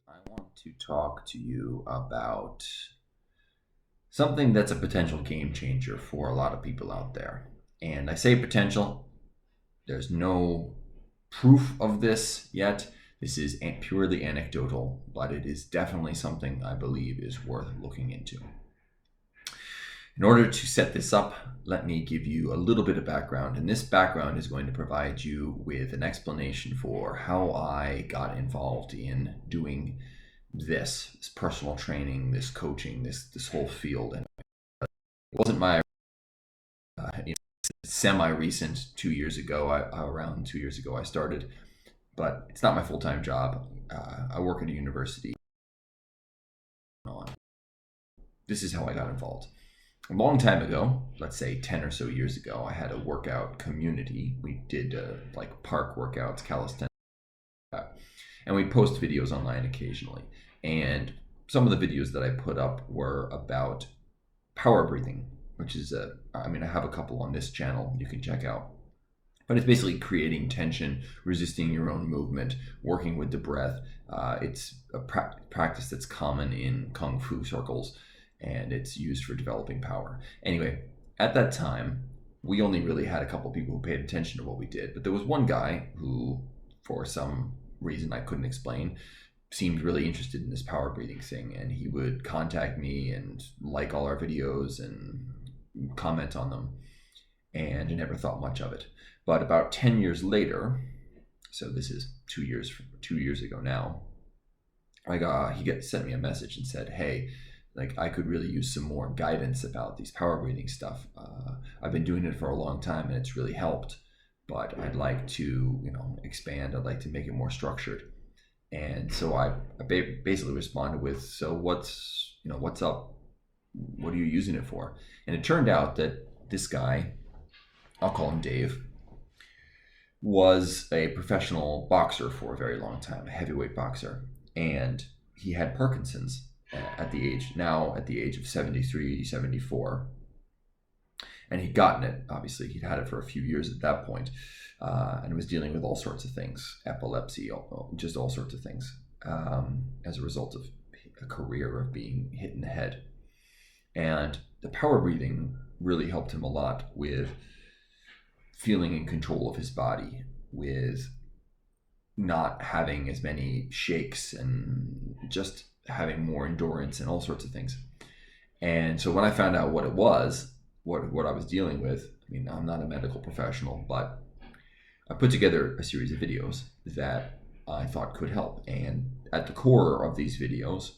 I want to talk to you about something that's a potential game changer for a lot of people out there. And I say potential, there's no proof of this yet. This is purely anecdotal, but it is definitely something I believe is worth looking into. In order to set this up, let me give you a little bit of background, and this background is going to provide you with an explanation for how I got involved in doing this personal training, this coaching, this whole field. And it wasn't my semi-recent 2 years ago. Around 2 years ago I started, but it's not my full-time job. I work at a university. This is how I got involved. A long time ago, let's say 10 or so years ago, I had a workout community. We did like park workouts, calisthenics, and we post videos online occasionally. And some of the videos that I put up were about power breathing, which is I have a couple on this channel you can check out. But it's basically creating tension, resisting your own movement, working with the breath. It's a practice that's common in Kung Fu circles, and it's used for developing power. Anyway, at that time, we only really had a couple people who paid attention to what we did. But there was one guy who, for some reason I couldn't explain, seemed really interested in this power breathing thing, and he would contact me and like all our videos and comment on them, and I never thought much of it. But about 10 years later, so this is 2 years ago now, he sent me a message and said, hey, like, I could really use some more guidance about these power breathing stuff. I've been doing it for a long time and it's really helped, but I'd like to expand. I'd like to make it more structured. And so I basically responded with, so what's up? What are you using it for? And it turned out that this guy, I'll call him Dave, was a professional boxer for a very long time, a heavyweight boxer. And he had Parkinson's at the age of 73, 74. And he'd gotten it, obviously. He'd had it for a few years at that point, and was dealing with all sorts of things, epilepsy, just all sorts of things, as a result of a career of being hit in the head. And the power breathing really helped him a lot with feeling in control of his body, with not having as many shakes and just having more endurance and all sorts of things. And so when I found out what it was, what I was dealing with, I'm not a medical professional, but I put together a series of videos that I thought could help. And at the core of these videos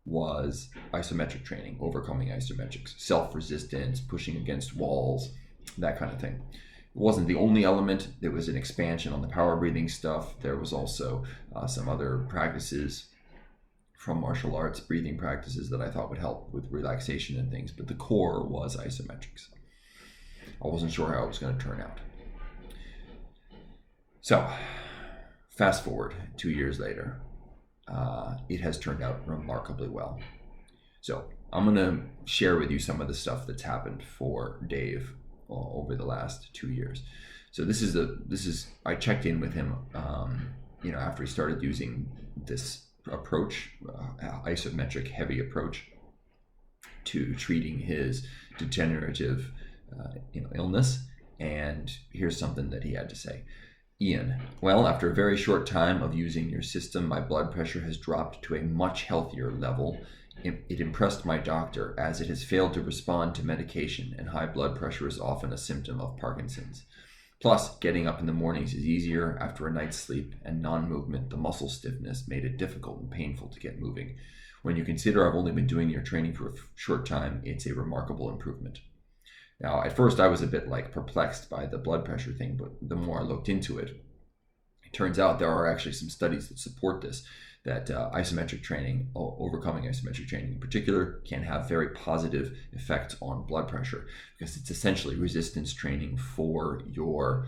was isometric training, overcoming isometrics, self-resistance, pushing against walls, that kind of thing. It wasn't the only element. There was an expansion on the power breathing stuff. There was also some other practices from martial arts, breathing practices that I thought would help with relaxation and things. But the core was isometrics. I wasn't sure how it was going to turn out. So fast forward 2 years later, it has turned out remarkably well. So I'm going to share with you some of the stuff that's happened for Dave over the last 2 years. So this is I checked in with him, after he started using this approach, isometric heavy approach to treating his degenerative illness. And here's something that he had to say. Ian, well, after a very short time of using your system, my blood pressure has dropped to a much healthier level. It impressed my doctor, as it has failed to respond to medication, and high blood pressure is often a symptom of Parkinson's. Plus, getting up in the mornings is easier after a night's sleep, and non-movement, the muscle stiffness, made it difficult and painful to get moving. When you consider I've only been doing your training for a short time, it's a remarkable improvement. Now, at first I was a bit perplexed by the blood pressure thing, but the more I looked into it, it turns out there are actually some studies that support this, that isometric training, overcoming isometric training in particular, can have very positive effects on blood pressure, because it's essentially resistance training for your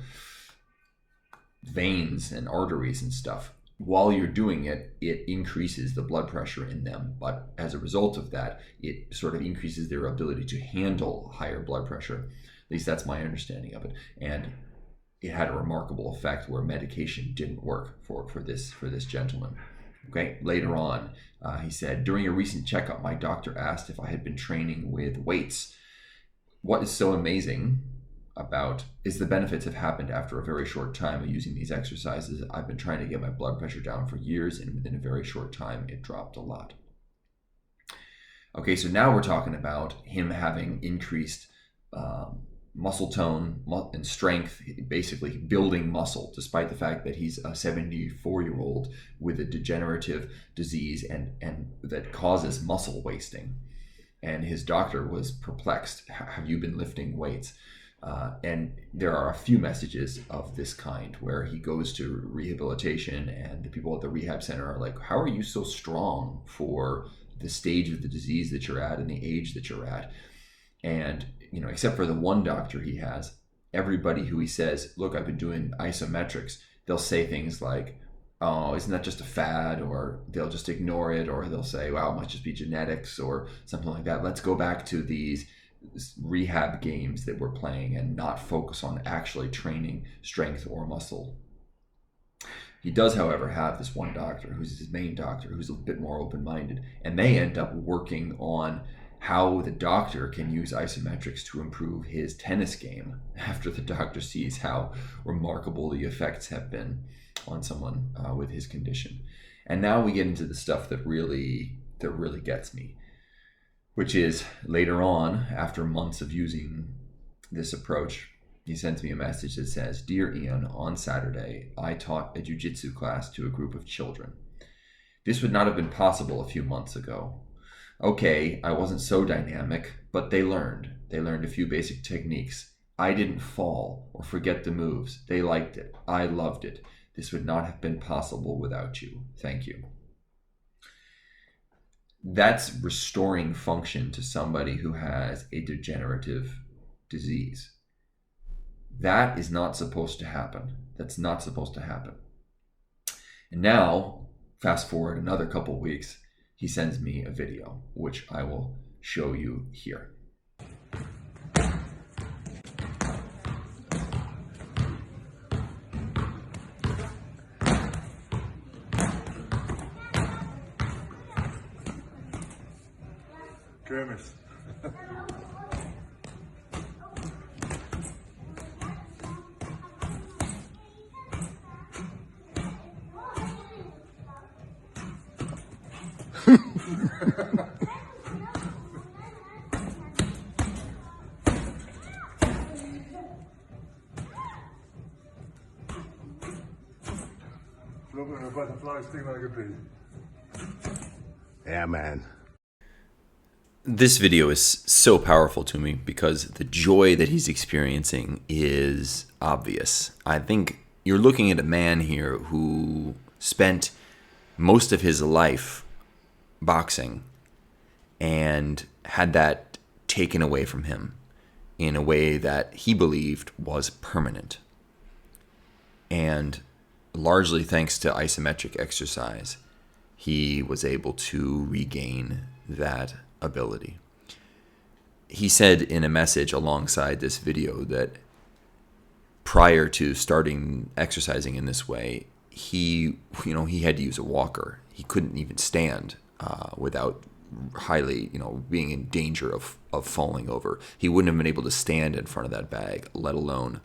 veins and arteries and stuff. While you're doing it, it increases the blood pressure in them, but as a result of that, it sort of increases their ability to handle higher blood pressure. At least that's my understanding of it. And it had a remarkable effect where medication didn't work for this gentleman. Okay, later on, he said, during a recent checkup, my doctor asked if I had been training with weights. What is so amazing about is the benefits have happened after a very short time of using these exercises. I've been trying to get my blood pressure down for years, and within a very short time, it dropped a lot. Okay, so now we're talking about him having increased muscle tone and strength, basically building muscle, despite the fact that he's a 74-year-old with a degenerative disease and that causes muscle wasting. And his doctor was perplexed. Have you been lifting weights? And there are a few messages of this kind where he goes to rehabilitation and the people at the rehab center are like, how are you so strong for the stage of the disease that you're at and the age that you're at? And, except for the one doctor he has, everybody who he says, look, I've been doing isometrics, they'll say things like, oh, isn't that just a fad? Or they'll just ignore it, or they'll say, well, it must just be genetics or something like that. Let's go back to these rehab games that we're playing and not focus on actually training strength or muscle. He does, however, have this one doctor who's his main doctor, who's a bit more open-minded, and they end up working on how the doctor can use isometrics to improve his tennis game after the doctor sees how remarkable the effects have been on someone with his condition. And now we get into the stuff that really gets me, which is later on, after months of using this approach, he sends me a message that says, Dear Ian, on Saturday, I taught a jiu-jitsu class to a group of children. This would not have been possible a few months ago. Okay, I wasn't so dynamic, but they learned. They learned a few basic techniques. I didn't fall or forget the moves. They liked it. I loved it. This would not have been possible without you. Thank you. That's restoring function to somebody who has a degenerative disease. That is not supposed to happen. That's not supposed to happen. And now, fast forward another couple of weeks, he sends me a video, which I will show you here. Kermis. Look at the butterfly sting like a bee. Yeah, man. This video is so powerful to me because the joy that he's experiencing is obvious. I think you're looking at a man here who spent most of his life boxing and had that taken away from him in a way that he believed was permanent. And largely thanks to isometric exercise, he was able to regain that ability. He said in a message alongside this video that prior to starting exercising in this way, he had to use a walker. He couldn't even stand without highly, being in danger of falling over. He wouldn't have been able to stand in front of that bag, let alone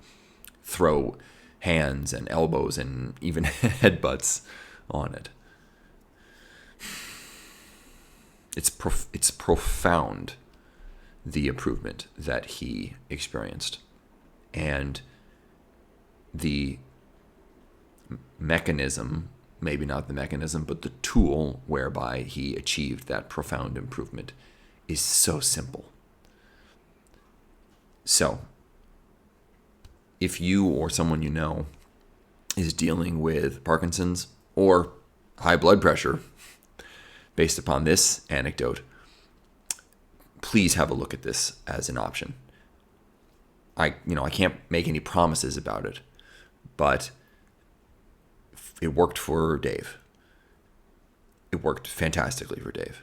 throw hands and elbows and even headbutts on it. It's profound, the improvement that he experienced, and the mechanism, maybe not the mechanism, but the tool whereby he achieved that profound improvement is so simple. So, if you or someone you know is dealing with Parkinson's or high blood pressure, based upon this anecdote, please have a look at this as an option. I can't make any promises about it, but it worked for Dave. It worked fantastically for Dave.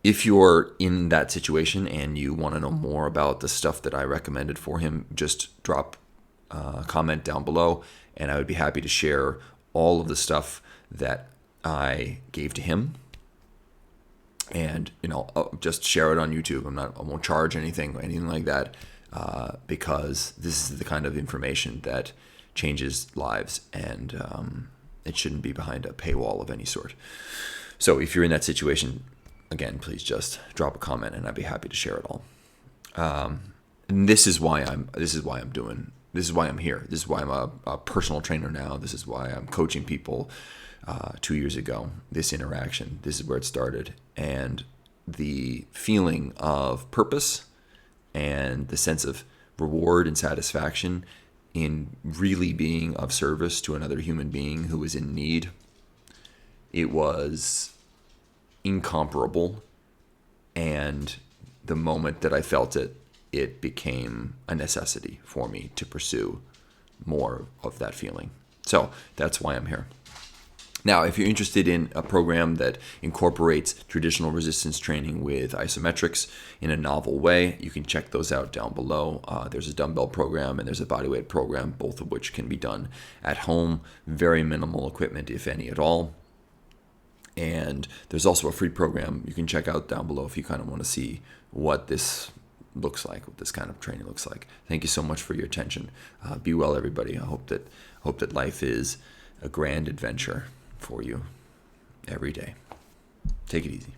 If you're in that situation and you want to know more about the stuff that I recommended for him, just drop a comment down below, and I would be happy to share all of the stuff that I gave to him. And, I'll just share it on YouTube. I won't charge anything like that, because this is the kind of information that changes lives, and it shouldn't be behind a paywall of any sort. So if you're in that situation, again, please just drop a comment, and I'd be happy to share it all. And this is why I'm here. This is why I'm a personal trainer now. This is why I'm coaching people. 2 years ago, this interaction, this is where it started, and the feeling of purpose and the sense of reward and satisfaction in really being of service to another human being who was in need, it was incomparable. And the moment that I felt it, it became a necessity for me to pursue more of that feeling. So that's why I'm here. Now, if you're interested in a program that incorporates traditional resistance training with isometrics in a novel way, you can check those out down below. There's a dumbbell program and there's a bodyweight program, both of which can be done at home. Very minimal equipment, if any at all. And there's also a free program you can check out down below if you kind of want to see what this looks like, what this kind of training looks like. Thank you so much for your attention. Be well, everybody. I hope that life is a grand adventure for you every day. Take it easy.